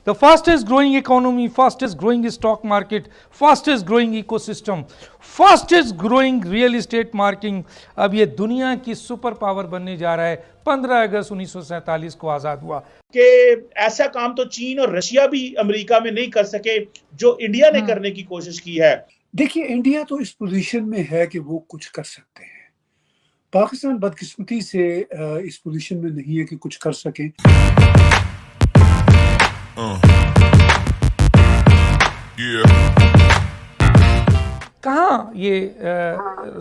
the fastest growing economy, fastest growing stock market, fastest growing ecosystem, fastest growing real estate marketing, अब ये दुनिया की super power बनने जा रहा है। 15 अगस्त 1947 को आजाद हुआ कि ऐसा काम तो चीन और रशिया भी अमेरिका में नहीं कर सके जो इंडिया ने करने की कोशिश की है। देखिए, इंडिया तो इस पोजीशन में है कि वो कुछ कर सकते हैं। पाकिस्तान बदकिस्मती से इस पोजीशन में नहीं है कि कुछ कर सके। कहाँ ये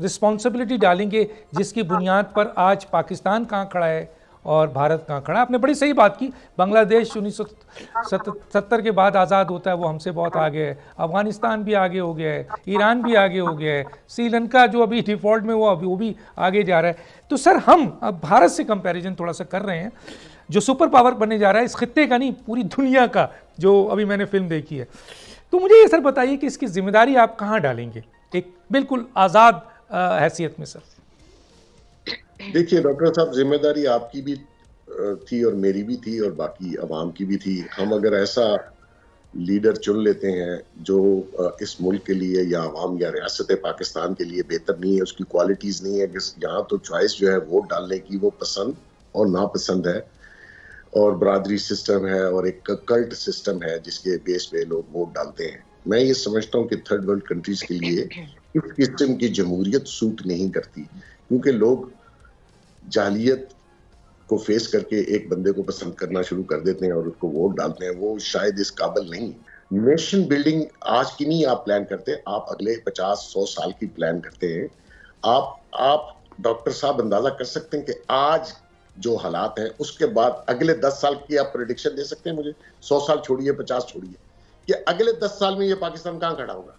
रिस्पॉन्सिबिलिटी डालेंगे जिसकी बुनियाद पर आज पाकिस्तान कहाँ खड़ा है और भारत कहाँ खड़ा है? आपने बड़ी सही बात की। बांग्लादेश 1970 के बाद आज़ाद होता है, वो हमसे बहुत आगे है। अफगानिस्तान भी आगे हो गया है, ईरान भी आगे हो गया है, श्रीलंका जो अभी डिफ़ॉल्ट में वो भी आगे जा रहा है। तो सर, हम अब भारत से कंपैरिजन थोड़ा सा कर रहे हैं, जो सुपर पावर बनने जा रहा है इस खित्ते का नहीं, पूरी दुनिया का, जो अभी मैंने फिल्म देखी है। तो मुझे ये सर बताइए कि इसकी जिम्मेदारी आप कहाँ डालेंगे एक बिल्कुल आज़ाद हैसियत में? सर देखिए डॉक्टर साहब, जिम्मेदारी आपकी भी थी और मेरी भी थी और बाकी अवाम की भी थी। हम अगर ऐसा लीडर चुन लेते हैं जो इस मुल्क के लिए या अवाम या रियासत पाकिस्तान के लिए बेहतर नहीं है, उसकी क्वालिटीज़ नहीं है, यहाँ तो चॉइस जो है वोट डालने की वो पसंद और नापसंद है, और बरादरी सिस्टम है और एक कल्ट सिस्टम है जिसके बेस पे लोग वोट डालते हैं। मैं ये समझता हूँ कि थर्ड वर्ल्ड कंट्रीज के लिए इस किस्म की जमहूरियत सूट नहीं करती, क्योंकि लोग जालियत को फेस करके एक बंदे को पसंद करना शुरू कर देते हैं और उसको वोट डालते हैं। वो शायद इस काबिल नहीं। नेशन बिल्डिंग आज की नहीं आप प्लान करते, आप अगले 50-100 साल की प्लान करते हैं। आप डॉक्टर साहब अंदाजा कर सकते हैं कि आज जो हालात हैं उसके बाद अगले 10 साल की आप प्रेडिक्शन दे सकते हैं मुझे? 100 साल छोड़िए, 50 छोड़िए, कि अगले 10 साल में ये पाकिस्तान कहाँ खड़ा होगा?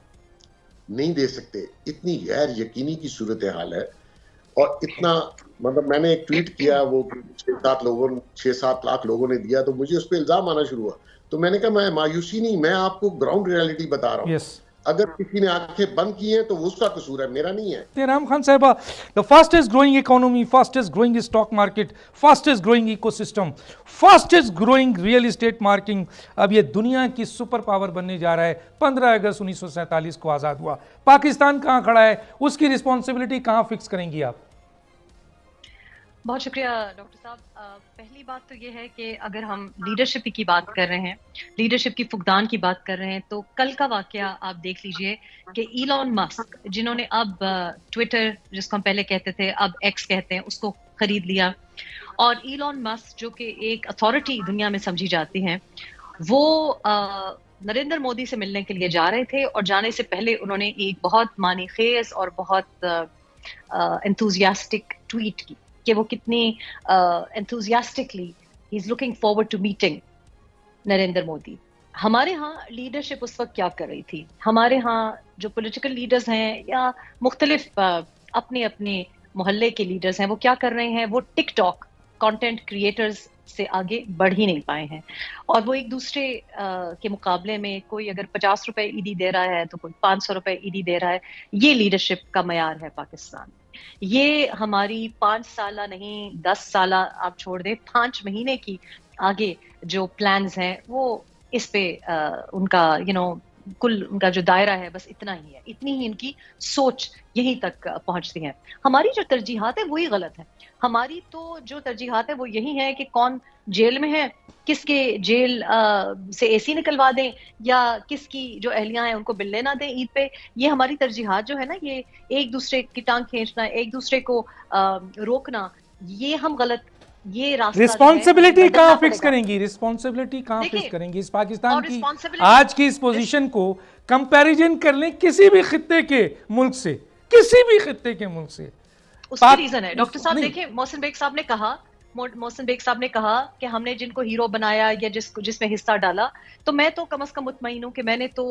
नहीं दे सकते। इतनी गैर यकीनी की सूरत हाल है। और इतना मतलब मैंने एक ट्वीट किया, वो 6-7 लाख लोगों ने दिया, तो मुझे उस पर इल्जाम आना शुरू हुआ। तो मैंने कहा मैं मायूसी नहीं, मैं आपको ग्राउंड रियलिटी बता रहा हूँ। अगर किसी ने आंखें बंद की हैं तो वो उसका कसूर है, मेरा नहीं है। राम खान साहबा, the fastest growing economy, fastest growing stock market, fastest growing ecosystem, fastest growing real estate marketing, अब ये दुनिया की सुपर पावर बनने जा रहा है। 15 अगस्त 1947 को आज़ाद हुआ। पाकिस्तान कहाँ खड़ा है, उसकी रिस्पॉन्सिबिलिटी कहाँ फिक्स करेंगी आप? बहुत शुक्रिया डॉक्टर साहब। पहली बात तो ये है कि अगर हम लीडरशिप की बात कर रहे हैं, लीडरशिप की फुकदान की बात कर रहे हैं, तो कल का वाकया आप देख लीजिए कि इलॉन मस्क, जिन्होंने अब ट्विटर, जिसको हम पहले कहते थे अब एक्स कहते हैं, उसको खरीद लिया, और इलॉन मस्क जो कि एक अथॉरिटी दुनिया में समझी जाती हैं, वो नरेंद्र मोदी से मिलने के लिए जा रहे थे, और जाने से पहले उन्होंने एक बहुत मानी खेज और बहुत एंथुजियास्टिक ट्वीट की कि वो कितनी enthusiastically he is looking forward to meeting Narendra Modi. हमारे यहाँ लीडरशिप उस वक्त क्या कर रही थी? हमारे यहाँ जो पॉलिटिकल लीडर्स हैं या मुख्तलिफ अपने अपने मोहल्ले के लीडर्स हैं, वो क्या कर रहे हैं? वो टिकटॉक कंटेंट क्रिएटर्स से आगे बढ़ ही नहीं पाए हैं, और वो एक दूसरे के मुकाबले में कोई अगर 50 रुपए ईडी दे रहा है तो कोई 500 रुपए ईडी दे रहा है। ये लीडरशिप का मयार है पाकिस्तान। ये हमारी 5 साल नहीं 10 साल आप छोड़ दें, 5 महीने की आगे जो प्लान्स हैं वो इस पे उनका कुल उनका जो दायरा है बस इतना ही है, इतनी ही इनकी सोच यहीं तक पहुंचती है। हमारी जो तरजीहात है वही गलत है। हमारी तो जो तरजीहात है वो यही है कि कौन जेल में है, किसके जेल से एसी निकलवा दें, या किसकी जो अहलियां हैं उनको बिल्ले ना दें ईद पे। ये हमारी तरजीहात जो है ना, ये एक दूसरे की टांग खींचना, एक दूसरे को रोकना, ये हम गलत, ये रास्ता रिस्पॉन्सिबिलिटी कहाँ फिक्स करेंगी? रिस्पॉन्सिबिलिटी कहाँ फिक्स करेंगी? इस पाकिस्तान की आज की इस पोजीशन को कंपैरिजन कर लें किसी भी खित्ते के मुल्क से, किसी भी खित्ते के मुल्क से। उसका रीजन है डॉक्टर साहब, देखिए मोहसिन बेग साहब ने कहा कि हमने जिनको हीरो बनाया या जिसमें हिस्सा डाला, तो मैं तो कम से कम मुतमईन हूं कि मैंने तो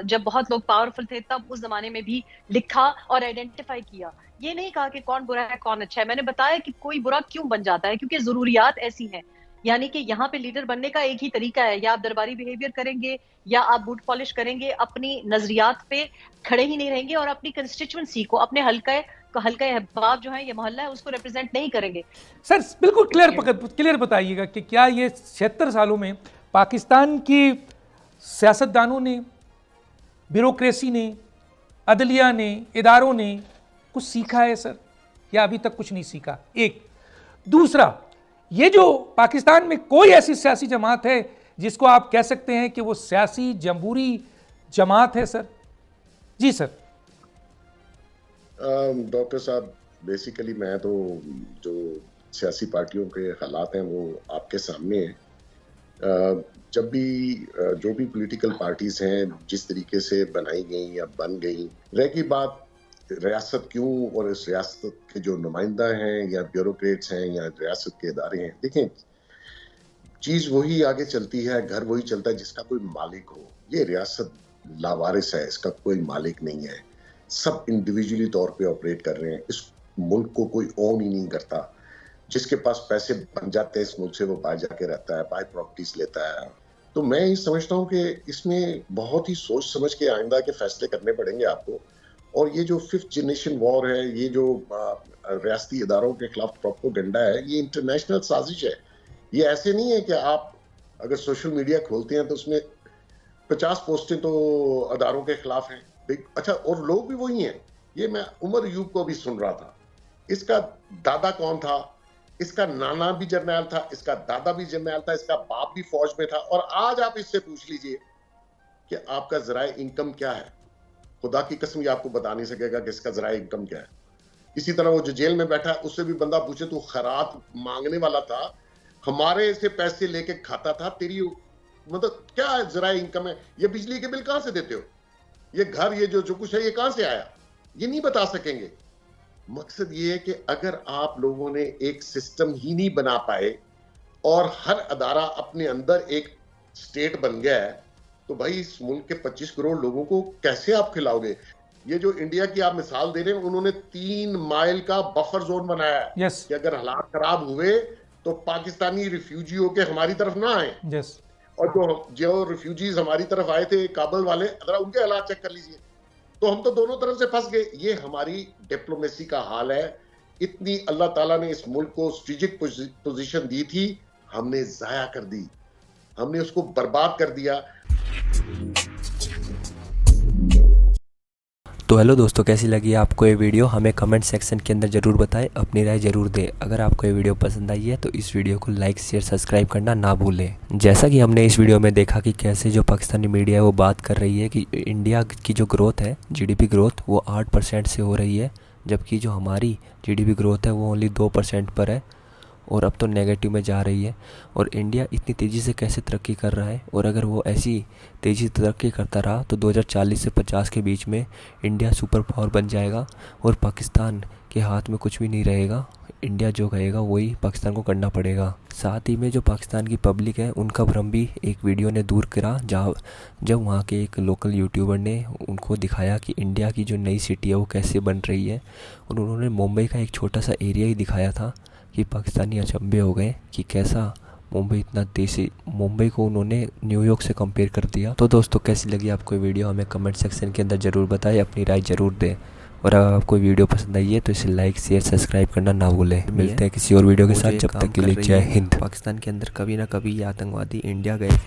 जब बहुत लोग पावरफुल थे तब उस जमाने में भी लिखा और आइडेंटिफाई किया। ये नहीं कहा कि कौन बुरा है कौन अच्छा है। मैंने बताया कि कोई बुरा क्यों बन जाता है, क्योंकि जरूरियात ऐसी हैं। यानी कि यहाँ पे लीडर बनने का एक ही तरीका है, या आप दरबारी बिहेवियर करेंगे या आप बूट पॉलिश करेंगे, अपनी नजरियात पे खड़े ही नहीं रहेंगे और अपनी कंस्टिट्यूएंसी को, अपने हल्का अहबाब जो है, ये मोहल्ला है, उसको रिप्रेजेंट नहीं करेंगे। सर बिल्कुल क्लियर बताइएगा कि क्या ये 76 सालों में पाकिस्तान की सियासतदानों ने, ब्यूरोक्रेसी ने, अदलिया ने, इदारों ने कुछ सीखा है सर, या अभी तक कुछ नहीं सीखा? एक। दूसरा, ये जो पाकिस्तान में कोई ऐसी सियासी जमात है जिसको आप कह सकते हैं कि वो सियासी जमहूरी जमात है सर? जी सर। डॉक्टर साहब, बेसिकली मैं तो जो सियासी पार्टियों के हालात हैं वो आपके सामने हैं। जब भी जो भी पॉलिटिकल पार्टीज हैं जिस तरीके से बनाई गई या बन गई, रह की बात रियासत क्यों और इस रियासत के जो नुमाइंदा हैं या ब्यूरोक्रेट्स हैं या रियासत के इदारे हैं, देखें चीज वही आगे चलती है, घर वही चलता है जिसका कोई मालिक हो। ये रियासत लावारिस है, इसका कोई मालिक नहीं है, सब इंडिविजुअली तौर पे ऑपरेट कर रहे हैं। इस मुल्क को कोई ओन ही नहीं करता। जिसके पास पैसे बन जाते हैं इस मुल्क से वो बाहर जाके रहता है, बाहर प्रॉपर्टीज लेता है। तो मैं ये समझता हूँ कि इसमें बहुत ही सोच समझ के आइंदा के फैसले करने पड़ेंगे आपको। और ये जो 5th जनरेशन वॉर है, ये जो रियासती इदारों के खिलाफ प्रोपेगेंडा है, ये इंटरनेशनल साजिश है। ये ऐसे नहीं है कि आप अगर सोशल मीडिया खोलते हैं तो उसमें 50 पोस्टें तो अदारों के खिलाफ हैं। अच्छा, और लोग भी वही हैं। ये मैं उमर यूब को भी सुन रहा था, इसका दादा कौन था, इसका नाना भी जर्नैल था, इसका दादा भी जर्नैल था, इसका बाप भी फौज में था। और आज आप इससे पूछ लीजिए कि आपका ज़राए इनकम क्या है, खुदा की कसम ये आपको बता नहीं सकेगा कि इसका ज़राए इनकम क्या है। इसी तरह वो जो जेल में बैठा है उससे भी बंदा पूछे तो खैरात मांगने वाला था, हमारे से पैसे लेके खाता था, तेरी मतलब क्या ज़राए इनकम है? ये बिजली के बिल कहां से देते हो, ये घर, ये जो कुछ है ये कहां से आया, ये नहीं बता सकेंगे। मकसद ये है कि अगर आप लोगों ने एक सिस्टम ही नहीं बना पाए और हर अदारा अपने अंदर एक स्टेट बन गया है, तो भाई इस मुल्क के 25 करोड़ लोगों को कैसे आप खिलाओगे? ये जो इंडिया की आप मिसाल दे रहे हैं, उन्होंने 3 माइल का बफर जोन बनाया है yes. कि अगर हालात खराब हुए तो पाकिस्तानी रिफ्यूजी होके हमारी तरफ ना आए। yes. और जो रिफ्यूजीज हमारी तरफ आए थे काबुल वाले, अगर उनके हालात चेक कर लीजिए, तो हम तो दोनों तरफ से फंस गए। ये हमारी डिप्लोमेसी का हाल है। इतनी अल्लाह ताला ने इस मुल्क को स्ट्रेटेजिक पोजीशन दी थी, हमने जाया कर दी, हमने उसको बर्बाद कर दिया। तो हेलो दोस्तों, कैसी लगी आपको ये वीडियो? हमें कमेंट सेक्शन के अंदर ज़रूर बताएं, अपनी राय ज़रूर दें। अगर आपको ये वीडियो पसंद आई है तो इस वीडियो को लाइक शेयर सब्सक्राइब करना ना भूलें। जैसा कि हमने इस वीडियो में देखा कि कैसे जो पाकिस्तानी मीडिया है वो बात कर रही है कि इंडिया की जो ग्रोथ है, जीडीपी ग्रोथ, वो 8% से हो रही है, जबकि जो हमारी जीडीपी ग्रोथ है वो ओनली 2% पर है और अब तो नेगेटिव में जा रही है। और इंडिया इतनी तेज़ी से कैसे तरक्की कर रहा है, और अगर वो ऐसी तेज़ी से तरक्की करता रहा तो 2040 से 50 के बीच में इंडिया सुपर पावर बन जाएगा और पाकिस्तान के हाथ में कुछ भी नहीं रहेगा। इंडिया जो कहेगा वही पाकिस्तान को करना पड़ेगा। साथ ही में जो पाकिस्तान की पब्लिक है उनका भ्रम भी एक वीडियो ने दूर करा, जब वहाँ के एक लोकल यूट्यूबर ने उनको दिखाया कि इंडिया की जो नई सिटी है वो कैसे बन रही है, और उन्होंने मुंबई का एक छोटा सा एरिया ही दिखाया था कि पाकिस्तानी अचंभे हो गए कि कैसा मुंबई इतना देसी। मुंबई को उन्होंने न्यूयॉर्क से कंपेयर कर दिया। तो दोस्तों, कैसी लगी आपको ये वीडियो? हमें कमेंट सेक्शन के अंदर ज़रूर बताएं, अपनी राय ज़रूर दें। और अगर आपको वीडियो पसंद आई है तो इसे लाइक शेयर सब्सक्राइब करना ना भूलें। मिलते हैं किसी और वीडियो के साथ, जब तक के लिए जय हिंद। पाकिस्तान के अंदर कभी ना कभी ये आतंकवादी इंडिया गए थे।